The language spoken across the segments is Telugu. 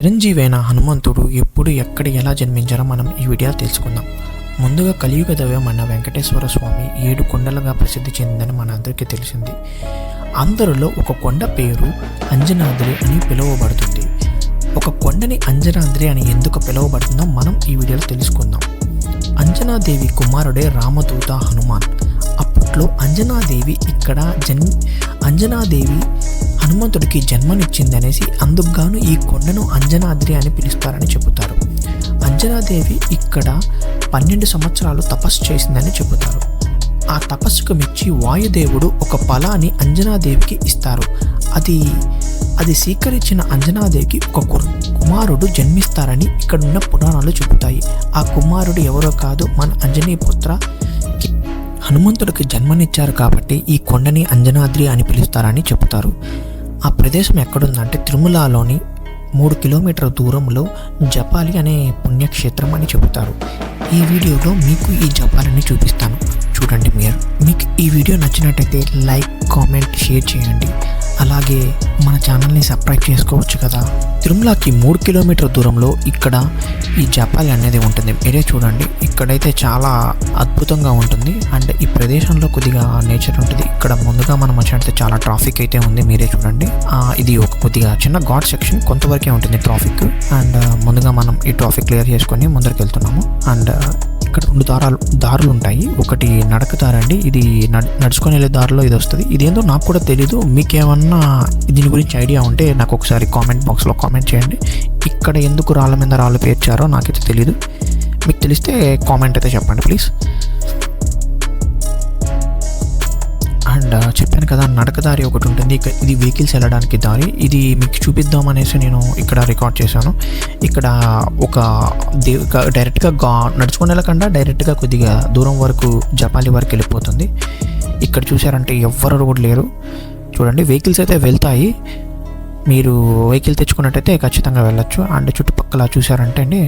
చిరంజీవి అయిన హనుమంతుడు ఎప్పుడు ఎక్కడ ఎలా జన్మించారో మనం ఈ వీడియో తెలుసుకుందాం. ముందుగా కలియుగ దైవం అన్న వెంకటేశ్వర స్వామి 7 కొండలుగా ప్రసిద్ధి చెందిందని మన అందరికీ తెలిసింది. అందరిలో ఒక కొండ పేరు అంజనాద్రి అని పిలువబడుతుంది. ఒక కొండని అంజనాద్రి అని ఎందుకు పిలువబడుతుందో మనం ఈ వీడియోలో తెలుసుకుందాం. అంజనాదేవి కుమారుడే రామదూత హనుమాన్. అప్పట్లో అంజనాదేవి అంజనాదేవి హనుమంతుడికి జన్మనిచ్చిందనేసి అందుకుగాను ఈ కొండను అంజనాద్రి అని పిలుస్తారని చెబుతారు. అంజనాదేవి ఇక్కడ 12 సంవత్సరాలు తపస్సు చేసిందని చెబుతారు. ఆ తపస్సుకు మెచ్చి వాయుదేవుడు ఒక ఫలాన్ని అంజనాదేవికి ఇస్తారు. అది స్వీకరించిన అంజనాదేవికి ఒక కుమారుడు జన్మిస్తారని ఇక్కడున్న పురాణాలు చెబుతాయి. ఆ కుమారుడు ఎవరో కాదు, మన అంజనీపుత్ర హనుమంతుడికి జన్మనిచ్చారు కాబట్టి ఈ కొండని అంజనాద్రి అని పిలుస్తారని చెబుతారు. ఆ ప్రదేశం ఎక్కడుందంటే తిరుమలలోని 3 కిలోమీటర్ల దూరంలో జపాలి అనే పుణ్యక్షేత్రం అని చెబుతారు. ఈ వీడియోలో మీకు ఈ జపాలిని చూపిస్తాను, చూడండి. మీకు ఈ వీడియో నచ్చినట్టయితే లైక్, కామెంట్, షేర్ చేయండి. అలాగే మన ఛానల్ని సబ్స్క్రైబ్ చేసుకోవచ్చు కదా. తిరుమలకి 3 కిలోమీటర్ల దూరంలో ఇక్కడ ఈ జపాలి అనేది ఉంటుంది. మీరే చూడండి, ఇక్కడైతే చాలా అద్భుతంగా ఉంటుంది. అండ్ ఈ ప్రదేశంలో కొద్దిగా నేచర్ ఉంటుంది. ఇక్కడ ముందుగా మనం వచ్చినట్లయితే చాలా ట్రాఫిక్ అయితే ఉంది, మీరే చూడండి. ఇది ఒక కొద్దిగా చిన్న ఘాట్ సెక్షన్, కొంతవరకే ఉంటుంది ట్రాఫిక్. అండ్ ముందుగా మనం ఈ ట్రాఫిక్ క్లియర్ చేసుకొని ముందరికి వెళ్తున్నాము. అండ్ ఇక్కడ 2 దారులు ఉంటాయి. ఒకటి నడక దారి అండి, ఇది నడుచుకొని వెళ్ళే దారిలో ఇది వస్తుంది. ఇదేందో నాకు కూడా తెలీదు. మీకేమన్నా దీని గురించి ఐడియా ఉంటే నాకు ఒకసారి కామెంట్ బాక్స్లో కామెంట్ చేయండి. ఇక్కడ ఎందుకు రాళ్ళ మీద రాళ్ళు పేర్చారో నాకైతే తెలీదు. మీకు తెలిస్తే కామెంట్ అయితే చెప్పండి ప్లీజ్. అండ్ చెప్పాను కదా, నడకదారి ఒకటి ఉంటుంది. ఇది వెహికల్స్ వెళ్ళడానికి దారి. ఇది మీకు చూపిద్దామనేసి నేను ఇక్కడ రికార్డ్ చేశాను. ఇక్కడ ఒక డైరెక్ట్గా నడుచుకుని వెళ్ళకుండా డైరెక్ట్గా కొద్దిగా దూరం వరకు జపాలి వరకు వెళ్ళిపోతుంది. ఇక్కడ చూసారంటే ఎవ్వరు కూడా లేరు. చూడండి, వెహికల్స్ అయితే వెళ్తాయి. మీరు వెహికల్ తెచ్చుకున్నట్టయితే ఖచ్చితంగా వెళ్ళొచ్చు. అండ్ చుట్టుపక్కల చూసారంటే అండి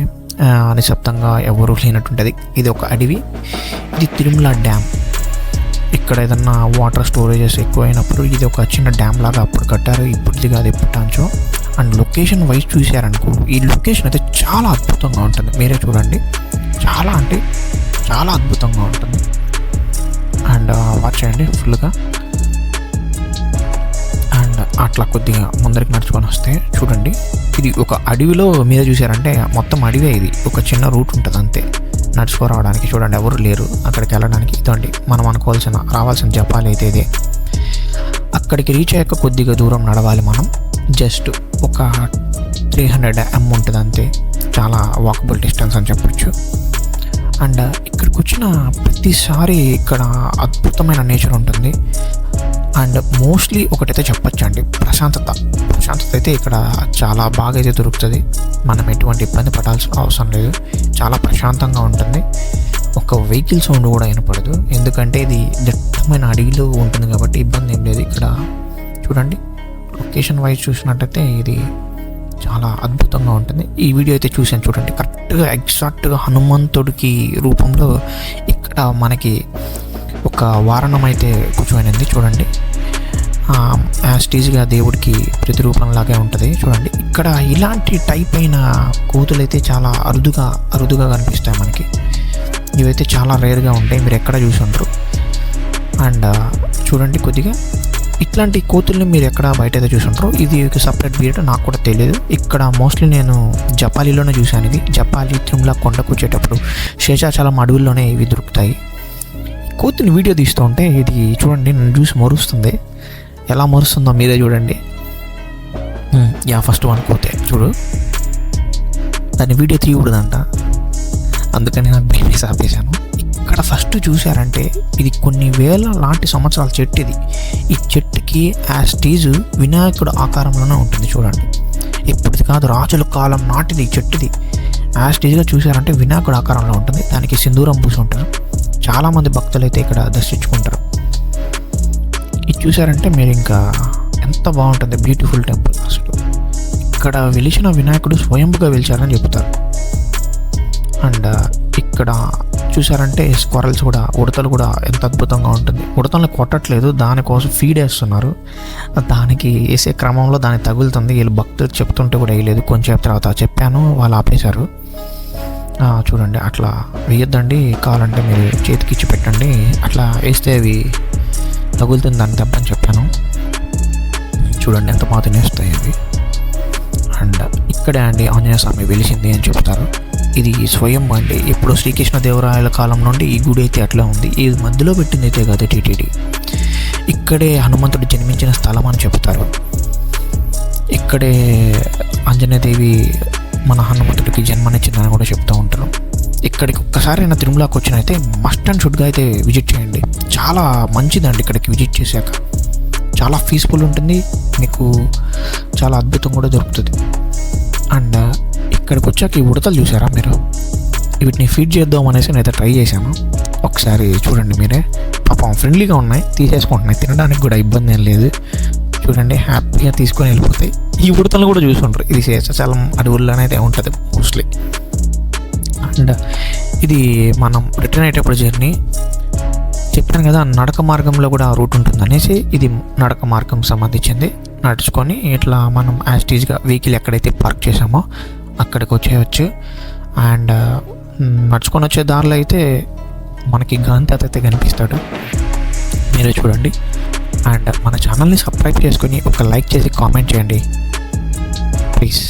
నిశ్శబ్దంగా ఎవరు లేనట్టుంటుంది. ఇది ఒక అడవి. ఇది తిరుమల డ్యామ్. ఇక్కడ ఏదన్నా వాటర్ స్టోరేజెస్ ఎక్కువ అయినప్పుడు ఇది ఒక చిన్న డ్యామ్ లాగా అప్పుడు కట్టారు. ఇప్పుడుది కాదు, ఎప్పుడంచో. అండ్ లొకేషన్ వైజ్ చూసారనుకో, ఈ లొకేషన్ అయితే చాలా అద్భుతంగా ఉంటుంది. మీరే చూడండి, చాలా అంటే చాలా అద్భుతంగా ఉంటుంది. అండ్ వాచ్ చేయండి ఫుల్గా. అండ్ అట్లా కొద్దిగా ముందరికి నడుచుకొని వస్తే చూడండి, ఇది ఒక అడవిలో మీద చూసారంటే మొత్తం అడవే. ఇది ఒక చిన్న రూట్ ఉంటుంది అంతే నడుచుకోరావడానికి. చూడండి, ఎవరు లేరు అక్కడికి వెళ్ళడానికి. ఇదండి మనం రావాల్సిన జపాలి అయితే ఇదే. అక్కడికి రీచ్ అయ్యాక కొద్దిగా దూరం నడవాలి మనం. జస్ట్ ఒక 300 m ఉంటుంది అంతే. చాలా వాకబుల్ డిస్టెన్స్ అని చెప్పొచ్చు. అండ్ ఇక్కడికి వచ్చిన ప్రతిసారి ఇక్కడ అద్భుతమైన నేచర్ ఉంటుంది. అండ్ మోస్ట్లీ ఒకటైతే చెప్పొచ్చు అండి, ప్రశాంతత అయితే ఇక్కడ చాలా బాగా అయితే దొరుకుతుంది. మనం ఎటువంటి ఇబ్బంది పడాల్సిన అవసరం లేదు. చాలా ప్రశాంతంగా ఉంటుంది. ఒక వెహికల్ సౌండ్ కూడా వినపడదు, ఎందుకంటే ఇది దట్టమైన అడవిలో ఉంటుంది కాబట్టి ఇబ్బంది ఏం లేదు. ఇక్కడ చూడండి, లొకేషన్ వైజ్ చూసినట్టయితే ఇది చాలా అద్భుతంగా ఉంటుంది. ఈ వీడియో అయితే చూసాను చూడండి, కరెక్ట్గా ఎగ్జాక్ట్గా హనుమంతుడికి రూపంలో ఇక్కడ మనకి ఒక వారణం అయితే కూర్చోనింది. చూడండి, యాస్టీజ్గా దేవుడికి ప్రతిరూపంలాగే ఉంటుంది. చూడండి, ఇక్కడ ఇలాంటి టైప్ అయిన కోతులు అయితే చాలా అరుదుగా కనిపిస్తాయి మనకి. ఇవైతే చాలా రేర్గా ఉంటాయి, మీరు ఎక్కడ చూసి ఉంటారు. అండ్ చూడండి, కొద్దిగా ఇట్లాంటి కోతుల్ని మీరు ఎక్కడ బయట అయితే చూసి ఉంటారు. ఇది ఒక సపరేట్ బ్రీడ్, నాకు కూడా తెలియదు. ఇక్కడ మోస్ట్లీ నేను జపాలిలోనే చూశాను. ఇది జపాలి తిరుమల కొండకు వచ్చేటప్పుడు శేషాచలం అడవుల్లోనే ఇవి దొరుకుతాయి. కోతిని వీడియో తీస్తూ ఉంటే ఇది చూడండి, నన్ను చూసి మరుస్తుంది. ఎలా మరుస్తుందో మీరే చూడండి. ఫస్ట్ వన్ కోతే చూడు, దాన్ని వీడియో తీయకూడదంట, అందుకని నాకు బేబీస్ ఆపేశాను. ఇక్కడ ఫస్ట్ చూసారంటే ఇది కొన్ని వేల లాంటి సంవత్సరాల చెట్టు. ఇది ఈ చెట్టుకి యాస్టీజ్ వినాయకుడు ఆకారంలోనే ఉంటుంది. చూడండి, ఇప్పటిది కాదు, రాజుల కాలం నాటిది ఈ చెట్టుది. యాస్టీజ్గా చూసారంటే వినాయకుడు ఆకారంలో ఉంటుంది. దానికి సింధూరం పూసి ఉంటారు. చాలామంది భక్తులు అయితే ఇక్కడ దర్శించుకుంటారు. ఇది చూసారంటే మీరు ఇంకా ఎంత బాగుంటుంది, బ్యూటిఫుల్ టెంపుల్. అసలు ఇక్కడ వెలిసిన వినాయకుడు స్వయంగా వెలిచారని చెప్తారు. అండ్ ఇక్కడ చూసారంటే స్క్వరల్స్ కూడా, ఉడతలు కూడా ఎంత అద్భుతంగా ఉంటుంది. ఉడతల్ని కొట్టట్లేదు, దానికోసం ఫీడ్ వేస్తున్నారు. దానికి వేసే క్రమంలో దానికి తగులుతుంది. వీళ్ళు భక్తులు చెప్తుంటే కూడా వేయలేదు. కొంచెం తర్వాత చెప్పాను, వాళ్ళు ఆపేశారు. చూడండి, అట్లా వేయొద్దండి, కావాలంటే మీరు చేతికి ఇచ్చి పెట్టండి, అట్లా వేస్తే అవి తగులుతుంది దాన్ని దెబ్బని చెప్పాను. చూడండి ఎంత బాగా తినేస్తాయి అవి. అండ్ ఇక్కడే అండి ఆంజనేయ స్వామి వెలిసింది అని చెప్తారు. ఇది స్వయం అండి, ఎప్పుడో శ్రీకృష్ణదేవరాయల కాలం నుండి ఈ గుడి అయితే అట్లా ఉంది. ఈ మధ్యలో పెట్టింది అయితే కాదు టీటీడీ. ఇక్కడే హనుమంతుడు జన్మించిన స్థలం అని చెప్తారు. ఇక్కడే ఆంజనేయదేవి మన హనుమంతుడికి జన్మనిచ్చిందని కూడా చెప్తూ ఉంటారు. ఇక్కడికి ఒక్కసారి తిరుమలకి వచ్చిన అయితే మస్ట్ అండ్ షుడ్గా అయితే విజిట్ చేయండి. చాలా మంచిదండి ఇక్కడికి విజిట్ చేశాక. చాలా పీస్ఫుల్ ఉంటుంది, మీకు చాలా అద్భుతం కూడా దొరుకుతుంది. అండ్ ఇక్కడికి వచ్చాక ఈ ఉడతలు చూసారా మీరు, వీటిని ఫీడ్ చేద్దాం అనేసి నేనైతే ట్రై చేశాను. ఒకసారి చూడండి మీరే, పాపం ఫ్రెండ్లీగా ఉన్నాయి, తీసేసుకుంటున్నాయి, తినడానికి కూడా ఇబ్బంది ఏం లేదు. చూడండి హ్యాపీగా తీసుకొని వెళ్ళిపోతాయి. ఈ ఉడతలు కూడా చూసుకుంటారు. ఇది శేషాచలం అడవుల్లోనే అయితే ఉంటుంది మోస్ట్లీ. అండ్ ఇది మనం రిటర్న్ అయ్యేటప్పుడు జర్నీ చెప్పాను కదా, నడక మార్గంలో కూడా రూట్ ఉంటుంది అనేసి, ఇది నడక మార్గం సంబంధించింది. నడుచుకొని ఇట్లా మనం యాస్టీజ్గా వెహికల్ ఎక్కడైతే పార్క్ చేసామో అక్కడికి వచ్చేయచ్చు. అండ్ నడుచుకొని వచ్చే దారిలో అయితే మనకి గణతాత అయితే కనిపిస్తాడు, మీరే చూడండి. అండ్ మన ఛానల్ని సబ్స్క్రైబ్ చేసుకొని ఒక లైక్ చేసి కామెంట్ చేయండి ప్లీజ్.